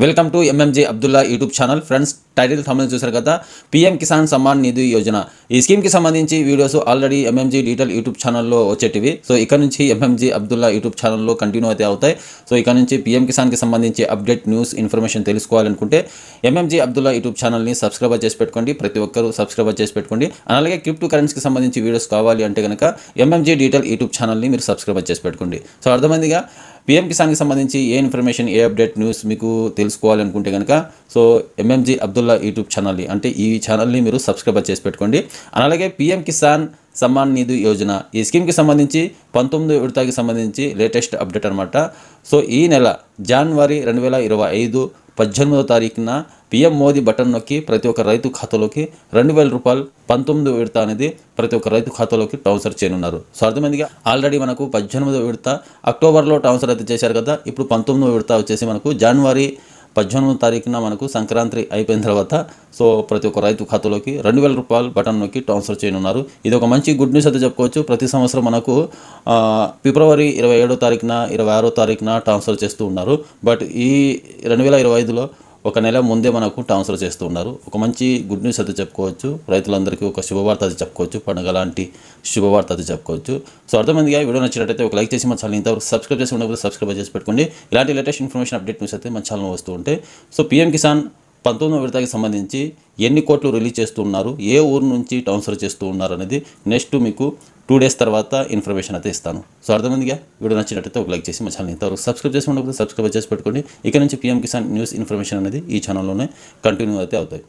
Welcome to MMJ Abdullah YouTube channel. Friends, title thumbnail చూశారు కదా, PM Kisan Samman Nidhi Yojana. ఈ స్కీమ్కి సంబంధించి videos already MMG detail YouTube ఛానల్లో వచ్చేటివి. సో ఇక్కడ నుంచి ఎంఎంజీ అబ్దుల్లా యూట్యూబ్ ఛానల్లో కంటిన్యూ అయితే అవుతాయి. సో ఇక్కడ నుంచి పీఎం కిసాన్కి సంబంధించి అప్డేట్, న్యూస్, ఇన్ఫర్మేషన్ తెలుసుకోవాలనుకుంటే ఎంఎంజీ అబ్దుల్లా యూట్యూబ్ ఛానల్ని సబ్స్క్రైబ్ చేసి పెట్టుకోండి. ప్రతి ఒక్కరూ సబ్స్క్రైబ్ చేసి పెట్టుకోండి. అలాగే క్రిప్టో కరెన్సీకి సంబంధించి వీడియోస్ కావాలి అంటే కనుక ఎంఎంజీ డీటెయిల్ యూట్యూబ్ ఛానల్ని మీరు సబ్స్క్రైబ్ చేసి పెట్టుకోండి. సో అర్థమైందిగా, పీఎం కిసాన్కి సంబంధించి ఏ ఇన్ఫర్మేషన్, ఏ అప్డేట్, న్యూస్ మీకు తెలుసుకోవాలనుకుంటే కనుక సో ఎంఎంజీ అబ్దుల్లా యూట్యూబ్ ఛానల్ని, అంటే ఈ ఛానల్ని మీరు సబ్స్క్రైబ్ చేసి పెట్టుకోండి. అలాగే పీఎం కిసాన్ సమ్మాన్ నిధి యోజన, ఈ స్కీమ్కి సంబంధించి 19వ విడతకి సంబంధించి లేటెస్ట్ అప్డేట్ అనమాట. సో ఈ నెల జనవరి 2025 18వ తారీఖున పీఎం మోదీ బటన్ నొక్కి ప్రతి ఒక్క రైతు ఖాతాలోకి 2,000 రూపాయలు 19వ విడత అనేది ప్రతి ఒక్క రైతు ఖాతాలోకి ట్రాన్స్ఫర్ చేయనున్నారు. సో అర్థమైందిగా, ఆల్రెడీ మనకు 18వ విడత అక్టోబర్లో ట్రాన్స్ఫర్ అయితే చేశారు కదా. ఇప్పుడు 19వ విడత వచ్చేసి మనకు జనవరి 18వ తారీఖున మనకు సంక్రాంతి అయిపోయిన తర్వాత సో ప్రతి ఒక్క రైతు ఖాతాలోకి 2,000 రూపాయలు బటన్ నొక్కి ట్రాన్స్ఫర్ చేయనున్నారు. ఇది ఒక మంచి గుడ్ న్యూస్ అయితే చెప్పుకోవచ్చు. ప్రతి సంవత్సరం మనకు ఫిబ్రవరి 27వ తారీఖున, 26వ తారీఖున ట్రాన్స్ఫర్ చేస్తూ ఉన్నారు. బట్ ఈ 2025లో ఒక నెల ముందే మనకు ట్రాన్స్ఫర్ చేస్తూ ఉన్నారు. ఒక మంచి గుడ్ న్యూస్ అయితే చెప్పుకోవచ్చు. రైతులందరికీ ఒక శుభవార్త అయితే చెప్పుకోవచ్చు. పండుగ లాంటి శుభవార్త అయితే చెప్పుకోవచ్చు. సో అర్థమైందిగా, వీడియో నచ్చినట్టయితే ఒక లైక్ చేసి మన ఛానల్ ఇంతవరకు సబ్స్క్రైబ్ చేసి ఉండకపోతే సబ్స్క్రైబ్ చేసి పెట్టుకోండి. ఇలాంటి లేటెస్ట్ ఇన్ఫర్మేషన్, అప్డేట్ న్యూస్ అయితే మన ఛానల్ వస్తూ ఉంటాయి. సో పీఎం కిసాన్ 19వ విడతకి సంబంధించి ఎన్ని కోట్లు రిలీజ్ చేస్తూ ఉన్నారు, ఏ ఊరు నుంచి ట్రాన్స్ఫర్ చేస్తూ ఉన్నారు అనేది నెక్స్ట్ మీకు 2 డేస్ తర్వాత ఇన్ఫర్మేషన్ అయితే ఇస్తాను. సో అర్థమైందిగా, వీడియో నచ్చినట్టయితే ఒక లైక్ చేసి మా ఛానల్ ఇంతవరకు సబ్స్క్రైబ్ చేసి ఉండకపోతే సబ్స్క్రైబ్ చేసి పెట్టుకోండి. ఇక నుంచి పీఎం కిసాన్ న్యూస్, ఇన్ఫర్మేషన్ అనేది ఈ ఛానల్లోనే కంటిన్యూ అయితే అవుతాయి.